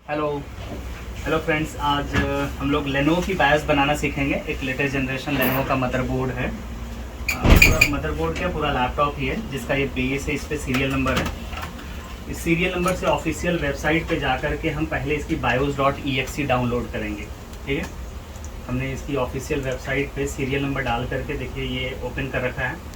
Hello hello friends, आज हम लोग लेनोवो की बायोस बनाना सीखेंगे। एक लेटेस्ट जनरेशन लेनोवो का मदरबोर्ड है। पूरा मदरबोर्ड क्या, पूरा लैपटॉप ही है जिसका ये बेस है। इस पे सीरियल नंबर है। इस सीरियल नंबर से ऑफिशियल वेबसाइट पे जाकर के हम पहले इसकी bios.exe डाउनलोड करेंगे। ठीक है, हमने इसकी ऑफिशियल वेबसाइट पे सीरियल नंबर डाल करके देखिए ये ओपन कर रखा है।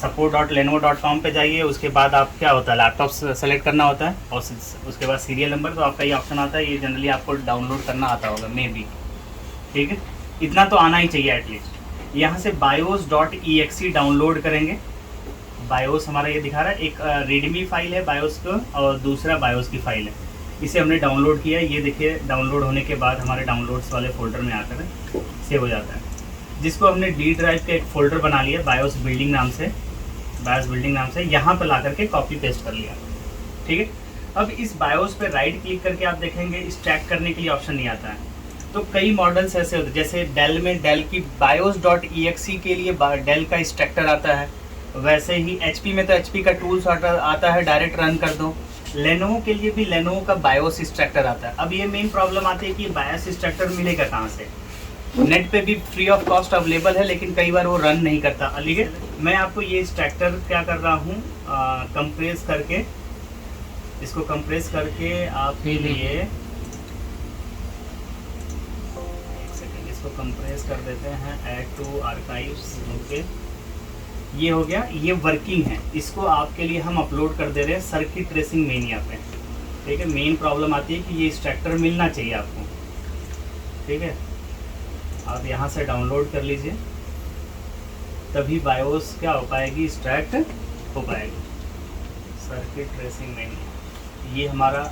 support.lenovo.com पे जाइए। उसके बाद आप क्या होता है, लैपटॉप सेलेक्ट करना होता है और उसके बाद सीरियल नंबर, तो आपका ये ऑप्शन आता है। ये जनरली आपको डाउनलोड करना आता होगा मे बी। ठीक है, इतना तो आना ही चाहिए एटलीस्ट। यहाँ से bios.exe डाउनलोड करेंगे। बायोस हमारा ये दिखा रहा है, एक रीडमी फाइल है बायोस का और दूसरा बायोस की फाइल है। इसे हमने डाउनलोड किया। ये देखिए डाउनलोड होने के बाद हमारे डाउनलोड्स वाले फोल्डर में आकर सेव हो जाता है, जिसको हमने डी ड्राइव का एक फोल्डर बना लिया बायोस बिल्डिंग नाम से। बायोस बिल्डिंग नाम से यहाँ पर ला करके कॉपी पेस्ट कर लिया। ठीक है, अब इस बायोस पे राइट क्लिक करके आप देखेंगे एक्सट्रैक्ट करने के लिए ऑप्शन नहीं आता है। तो कई मॉडल्स ऐसे होते हैं, जैसे डेल में डेल की bios.exe के लिए डेल का एक्सट्रैक्टर आता है। वैसे ही HP में तो HP का टूल्स आता है, डायरेक्ट रन कर दो। लेनोवो के लिए भी लेनोवो का बायोस एक्सट्रैक्टर आता है। अब ये मेन प्रॉब्लम आती है कि बायोस एक्सट्रैक्टर मिलेगा कहाँ से। नेट पे भी फ्री ऑफ कॉस्ट अवेलेबल है, लेकिन कई बार वो रन नहीं करता। ठीक है, मैं आपको ये एक्सट्रैक्टर क्या कर रहा हूँ, कंप्रेस करके, इसको कंप्रेस करके आपके लिए एक सेकेंड, इसको कंप्रेस कर देते हैं, ऐड टू आर्काइव्स। ओके, ये हो गया, ये वर्किंग है। इसको आपके लिए हम अपलोड कर दे रहे हैं सर्किट ट्रेसिंग मेनिया पे। ठीक है, मेन प्रॉब्लम आती है कि ये एक्सट्रैक्टर मिलना चाहिए आपको। ठीक है, आप यहाँ से डाउनलोड कर लीजिए, तभी बायोस क्या हो पाएगी, एक्सट्रैक्ट हो पाएगी। सर्किट ट्रेसिंग मेन्यू, ये हमारा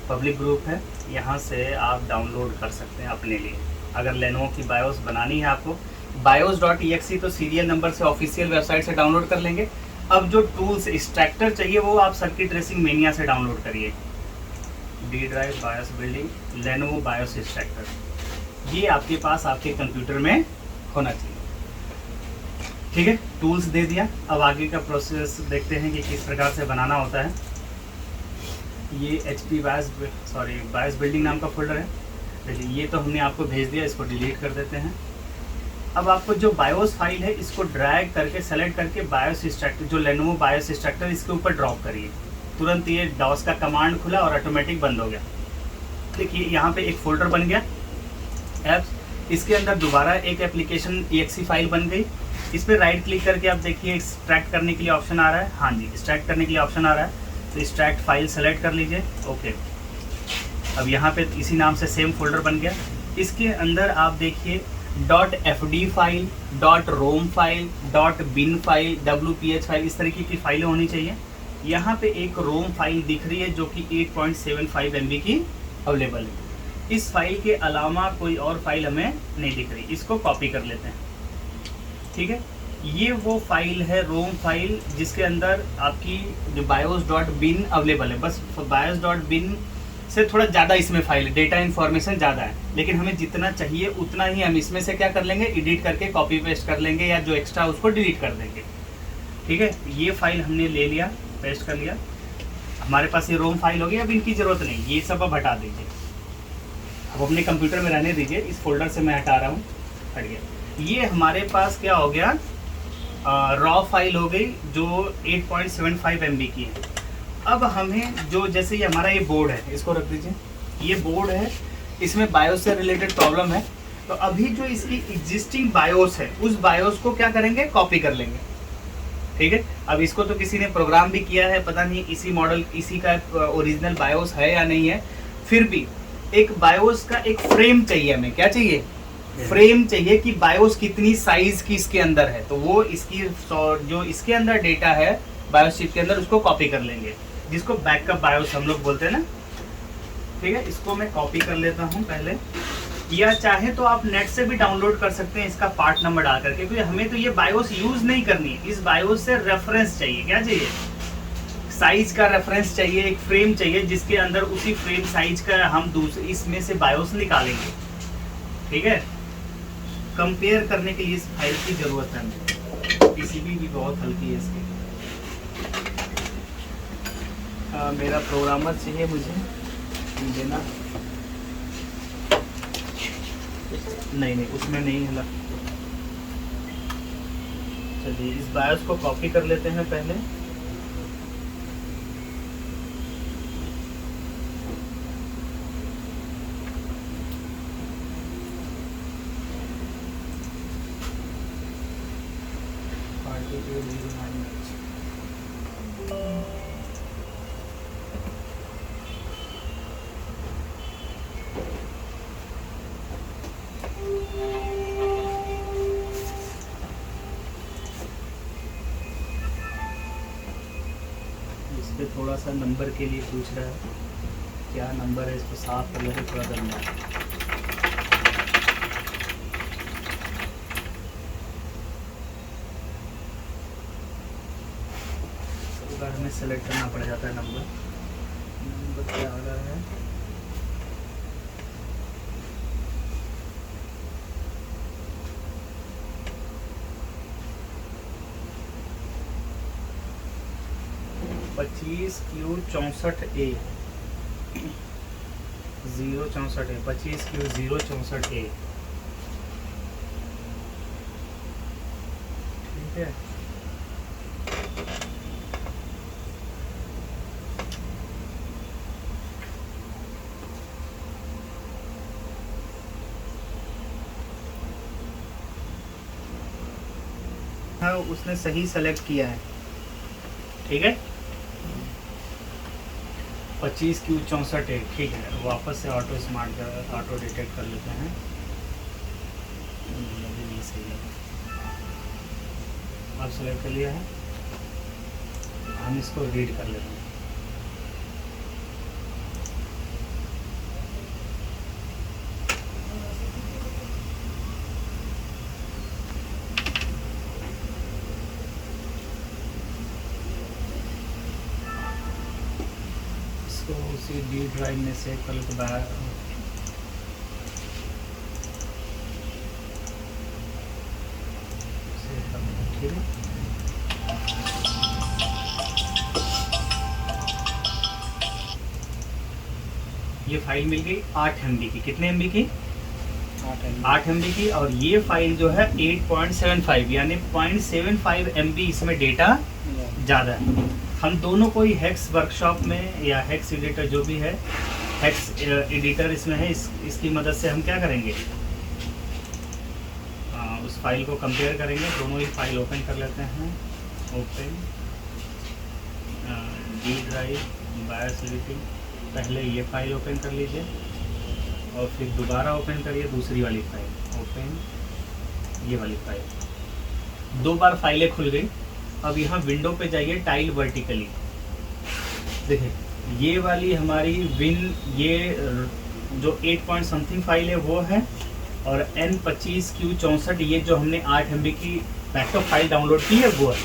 पब्लिक ग्रुप है, यहाँ से आप डाउनलोड कर सकते हैं अपने लिए। अगर लेनोवो की बायोस बनानी है आपको, bios.exe तो सीरियल नंबर से ऑफिशियल वेबसाइट से डाउनलोड कर लेंगे। अब जो टूल्स एक्सट्रैक्टर चाहिए वो आप सर्किट ट्रेसिंग मेनिया से डाउनलोड करिए। D drive BIOS building Lenovo BIOS extractor, ये आपके पास आपके कंप्यूटर में होना चाहिए। ठीक है, टूल्स दे दिया। अब आगे का प्रोसेस देखते हैं कि किस प्रकार से बनाना होता है। ये HP बायोस बिल्डिंग नाम का फोल्डर है। देखिए ये तो हमने आपको भेज दिया, इसको डिलीट कर देते हैं। अब आपको जो बायोस फाइल है इसको ड्रैग करके सेलेक्ट करके बायोस एक्सट्रैक्टर, जो लेनोवो बायोस एक्सट्रैक्टर, इसके ऊपर ड्रॉप करिए। तुरंत ये डॉस का कमांड खुला और ऑटोमेटिक बंद हो गया। देखिए यहाँ पे एक फोल्डर बन गया एप्स, इसके अंदर दोबारा एक एप्लीकेशन exe फाइल बन गई। इस पर राइट क्लिक करके आप देखिए एक्सट्रैक्ट करने के लिए ऑप्शन आ रहा है। हाँ जी, एक्सट्रैक्ट करने के लिए ऑप्शन आ रहा है, तो एक्सट्रैक्ट फाइल सेलेक्ट कर लीजिए। ओके, अब यहाँ पे इसी नाम से सेम फोल्डर बन गया। इसके अंदर आप देखिए .fd file, .rom file, .bin file, WPH file, इस तरीके की फाइलें होनी चाहिए। यहाँ पे एक रोम फाइल दिख रही है जो कि 8.75 MB की अवेलेबल है। इस फाइल के अलावा कोई और फाइल हमें नहीं दिख रही, इसको कॉपी कर लेते हैं। ठीक है, ये वो फाइल है रोम फाइल जिसके अंदर आपकी जो bios.bin अवेलेबल है। बस bios.bin से थोड़ा ज़्यादा इसमें फाइल, डेटा इन्फॉर्मेशन ज़्यादा है, लेकिन हमें जितना चाहिए उतना ही हम इसमें से क्या कर लेंगे, एडिट करके कॉपी पेस्ट कर लेंगे, या जो एक्स्ट्रा उसको डिलीट कर देंगे। ठीक है, ये फाइल हमने ले लिया, पेस्ट कर लिया, हमारे पास ये रोम फाइल होगी। अब इनकी ज़रूरत नहीं, ये सब अब हटा दीजिए, अब अपने कंप्यूटर में रहने दीजिए। इस फोल्डर से मैं हटा रहा हूँ, हट गया। ये हमारे पास क्या हो गया, रॉ फाइल हो गई जो 8.75 MB की है। अब हमें जो, जैसे ये हमारा ये बोर्ड है, इसको रख दीजिए, ये बोर्ड है, इसमें बायोस से रिलेटेड प्रॉब्लम है। तो अभी जो इसकी एग्जिस्टिंग बायोस है उस बायोस को क्या करेंगे, कॉपी कर लेंगे। ठीक है, अब इसको तो किसी ने प्रोग्राम भी किया है, पता नहीं इसी मॉडल, इसी का ओरिजिनल बायोस है या नहीं है। फिर भी एक बायोस का एक फ्रेम चाहिए हमें, क्या चाहिए, फ्रेम चाहिए कि बायोस कितनी साइज की इसके अंदर है। तो वो इसकी जो इसके अंदर डेटा है बायोस चिप के अंदर, उसको कॉपी कर लेंगे, जिसको बैकअप बायोस हम लोग बोलते हैं ना। ठीक है, इसको मैं कॉपी कर लेता हूँ पहले, या चाहे तो आप नेट से भी डाउनलोड कर सकते हैं इसका पार्ट नंबर डाल करके, क्योंकि हमें तो ये बायोस यूज नहीं करनी है। इस बायोस से रेफरेंस चाहिए, क्या चाहिए, साइज का रेफरेंस चाहिए, एक फ्रेम चाहिए जिसके अंदर उसी फ्रेम साइज का हम दूसरे इसमें से बायोस निकालेंगे। ठीक है, कंपेयर करने के लिए इस फाइल की जरूरत है हमें। पीसीबी भी बहुत हल्की है इसकी। मेरा प्रोग्रामर चाहिए मुझे, देना। नहीं उसमें नहीं हिला। चलिए इस बायोस को कॉपी कर लेते हैं पहले। इस पे थोड़ा सा नंबर के लिए पूछ रहा है, क्या नंबर है, इसको साफ कर लेते थोड़ा गंदा है। हमें सेलेक्ट करना पड़ जाता है नंबर क्या आ रहा है। पच्चीस Q 64A 064A 25 Q 064A। ठीक है, हाँ उसने सही सेलेक्ट किया है। ठीक है, 25 क्यू 64A। ठीक है, वापस से ऑटो स्मार्ट ऑटो डिटेक्ट कर लेते हैं। मुझे नहीं सही लगा। आप सेलेक्ट कर लिया है, हम इसको रीड कर लेते हैं। इसको उसी डी ड्राइव में सेव कर लेते बाहर। ठीक है, ये फाइल मिल गई 8 MB की। कितने MB की? 8 MB की। और ये फाइल जो है 8.75 यानी 0.75 MB इसमें डेटा ज़्यादा है। हम दोनों को ही हेक्स वर्कशॉप में या हेक्स एडिटर जो भी है, हेक्स एडिटर इसमें है, इसकी मदद से हम क्या करेंगे, उस फाइल को कंपेयर करेंगे। दोनों ही फाइल ओपन कर लेते हैं। Open D drive BIOS editing. पहले ये फाइल ओपन कर लीजिए और फिर दोबारा ओपन करिए दूसरी वाली फाइल। ओपन ये वाली फाइल। 2 बार फाइलें खुल गई। अब यहाँ विंडो पे जाइए, टाइल वर्टिकली। देखिए ये वाली हमारी ये जो 8 पॉइंट समथिंग फाइल है वो है, और N25Q64 ये जो हमने 8 MB की बैकअप फाइल डाउनलोड की है वो है।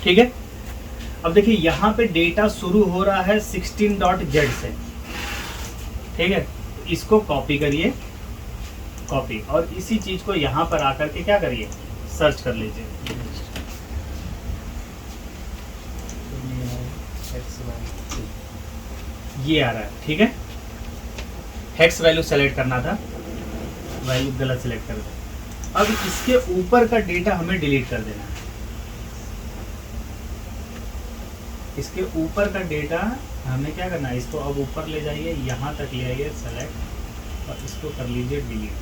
ठीक है, अब देखिए यहाँ पे डेटा शुरू हो रहा है 16.z से। ठीक है, इसको कॉपी करिए, कॉपी, और इसी चीज को यहाँ पर आकर के क्या करिए, सर्च कर लीजिए। ये आ रहा है। ठीक है, हेक्स वैल्यू सेलेक्ट करना था, वैल्यू गलत सेलेक्ट कर दिया। अब इसके ऊपर का डेटा हमें डिलीट कर देना है। इसके ऊपर का डेटा हमें क्या करना है, इसको अब ऊपर ले जाइए, यहाँ तक ले आइए सेलेक्ट, और इसको कर लीजिए डिलीट।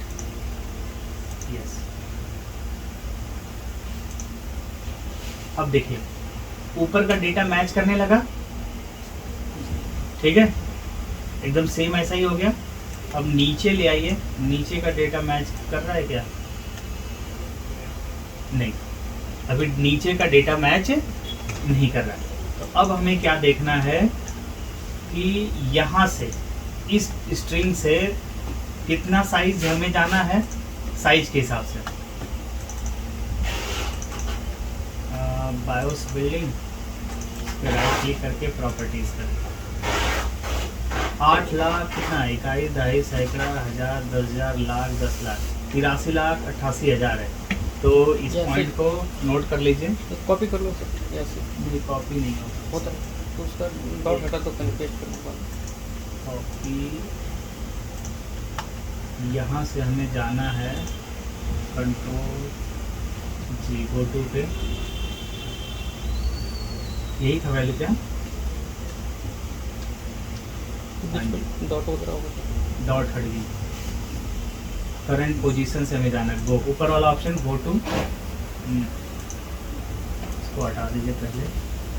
यस, अब देखिए ऊपर का डेटा मैच करने लगा। ठीक है, एकदम सेम ऐसा ही हो गया। अब नीचे ले आइए, नीचे का डेटा मैच कर रहा है क्या? नहीं, अभी नीचे का डेटा मैच नहीं कर रहा है। तो अब हमें क्या देखना है कि यहाँ से इस स्ट्रिंग से कितना साइज हमें जाना है, साइज के हिसाब से। बायोस बिल्डिंग पे राइट क्लिक करके प्रॉपर्टीज करें। 8 लाख कितना, इकाई, दहाई, सैकड़ा, हजार, 10,000, लाख, 10 लाख, 83 लाख 88,000 है। तो इस पॉइंट को नोट कर लीजिए। तो कॉपी कर लो सर, ये कॉपी नहीं होता है तो उसका डॉट हटा तो कहीं पेस्ट करना पड़ेगा। कॉपी, यहाँ से हमें जाना है कंट्रोल जी, गो टू पे, यही था वैल्यू क्या, डॉट हट गई, करंट पोजीशन से हमें जाना है, गो ऊपर वाला ऑप्शन गो टू, इसको हटा दीजिए पहले,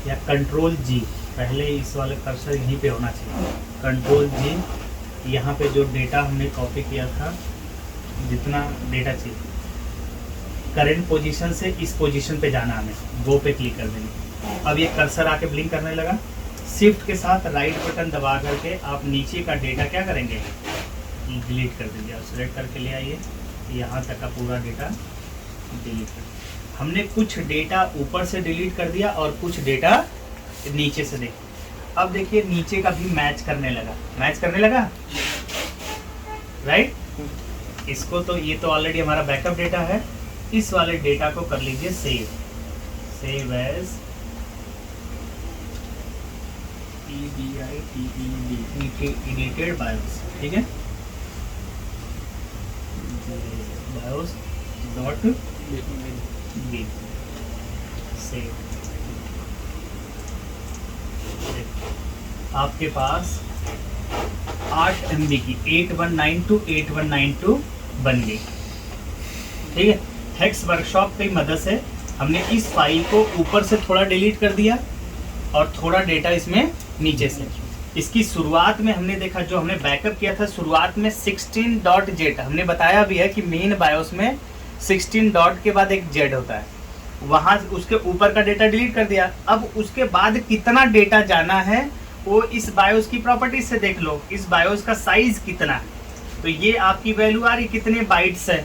या कंट्रोल जी, पहले इस वाले कर्सर यहीं पे होना चाहिए, कंट्रोल जी, यहाँ पे जो डेटा हमने कॉपी किया था, जितना डेटा चाहिए, करंट पोजीशन से इस पोजीशन पे जाना हमें, गो पे क्लिक कर देंगे। अब ये कर्सर आके ब्लिंक करने लगा, शिफ्ट के साथ राइट बटन दबा करके आप नीचे का डेटा क्या करेंगे, डिलीट कर दीजिए, और सेलेक्ट करके ले आइए, यहाँ तक का पूरा डेटा डिलीट कर। हमने कुछ डेटा ऊपर से डिलीट कर दिया और कुछ डेटा नीचे से देखिए, अब देखिए नीचे का भी मैच करने लगा, राइट। इसको तो ये तो ऑलरेडी हमारा बैकअप डेटा है, इस वाले डेटा को कर लीजिए सेव एज एडिटेड बायोस, ठीक है, बायोस डॉट बी, सेव। आपके पास 8 MB की 8192 बन गई, ठीक है। हेक्स वर्कशॉप की मदद से हमने इस फाइल को ऊपर से थोड़ा डिलीट कर दिया और थोड़ा डेटा इसमें नीचे से। इसकी शुरुआत में हमने देखा, जो हमने बैकअप किया था शुरुआत में 16.z, हमने बताया भी है कि मेन बायोस में 16 डॉट के बाद एक z होता है, वहां उसके ऊपर का डेटा डिलीट कर दिया। अब उसके बाद कितना डेटा जाना है वो इस बायोस की प्रॉपर्टीज से देख लो, इस बायोस का साइज कितना है, तो ये आपकी वैल्यू आ रही कितने बाइट्स है,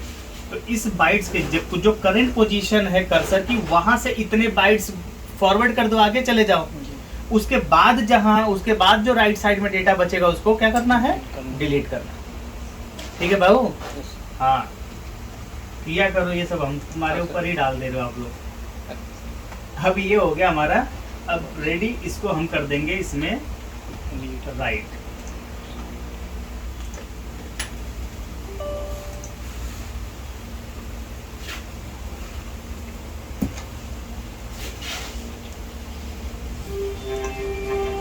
तो इस बाइट्स के जो करंट पोजीशन है कर्सर की, वहां से इतने बाइट्स फॉरवर्ड कर दो, आगे चले जाओ। उसके बाद जो राइट साइड में डेटा बचेगा उसको क्या करना है, डिलीट करना, ठीक है बाबू। हाँ किया करो ये सब, हम तुम्हारे ऊपर ही डाल दे रहे हो आप लोग। अब ये हो गया हमारा, अब रेडी, इसको हम कर देंगे इसमें राइट।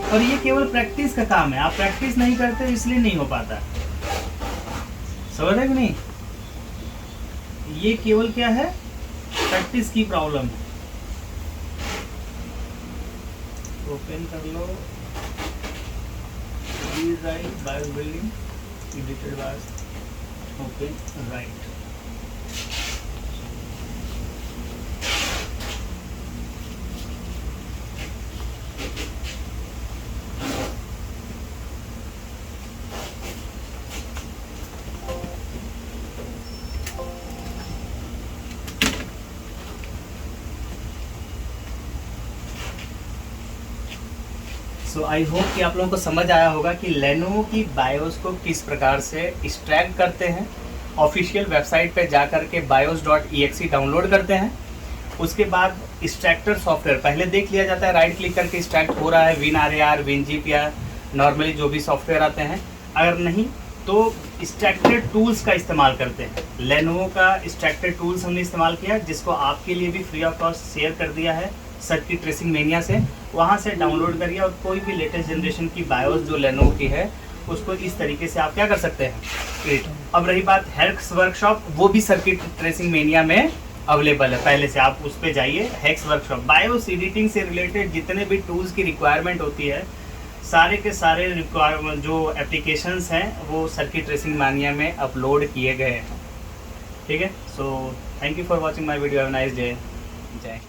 और ये केवल प्रैक्टिस का काम है, आप प्रैक्टिस नहीं करते इसलिए नहीं हो पाता, समझ रहे कि नहीं। ये केवल क्या है, प्रैक्टिस की प्रॉब्लम है। ओपन कर लो, right BIOS building edited BIOS, open right. So I hope कि आप लोगों को समझ आया होगा कि लेनोवो की बायोस को किस प्रकार से एक्सट्रैक्ट करते हैं। ऑफिशियल वेबसाइट पे जा कर के bios.exe डाउनलोड करते हैं, उसके बाद एक्सट्रैक्टर सॉफ्टवेयर पहले देख लिया जाता है, राइट क्लिक करके एक्सट्रैक्ट हो रहा है WinRAR, WinZip या नॉर्मली जो भी सॉफ्टवेयर आते हैं, अगर नहीं तो एक्सट्रैक्टर टूल्स का इस्तेमाल करते हैं। लेनोवो का एक्सट्रैक्टर टूल्स हमने इस्तेमाल किया, जिसको आपके लिए भी फ्री ऑफ कॉस्ट शेयर कर दिया है सर्किट ट्रेसिंग मेनिया से, वहाँ से डाउनलोड करिए और कोई भी लेटेस्ट जनरेशन की बायोस जो लेनोवो की है उसको इस तरीके से आप क्या कर सकते हैं। अब रही बात हेक्स वर्कशॉप, वो भी सर्किट ट्रेसिंग मेनिया में अवेलेबल है, पहले से आप उस पर जाइए। हेक्स वर्कशॉप बायोस एडिटिंग से रिलेटेड जितने भी टूल्स की रिक्वायरमेंट होती है, सारे के सारे जो एप्लीकेशंस हैं वो सर्किट ट्रेसिंग मेनिया में अपलोड किए गए हैं, ठीक है। So thank you for watching my video, have a nice day, जय।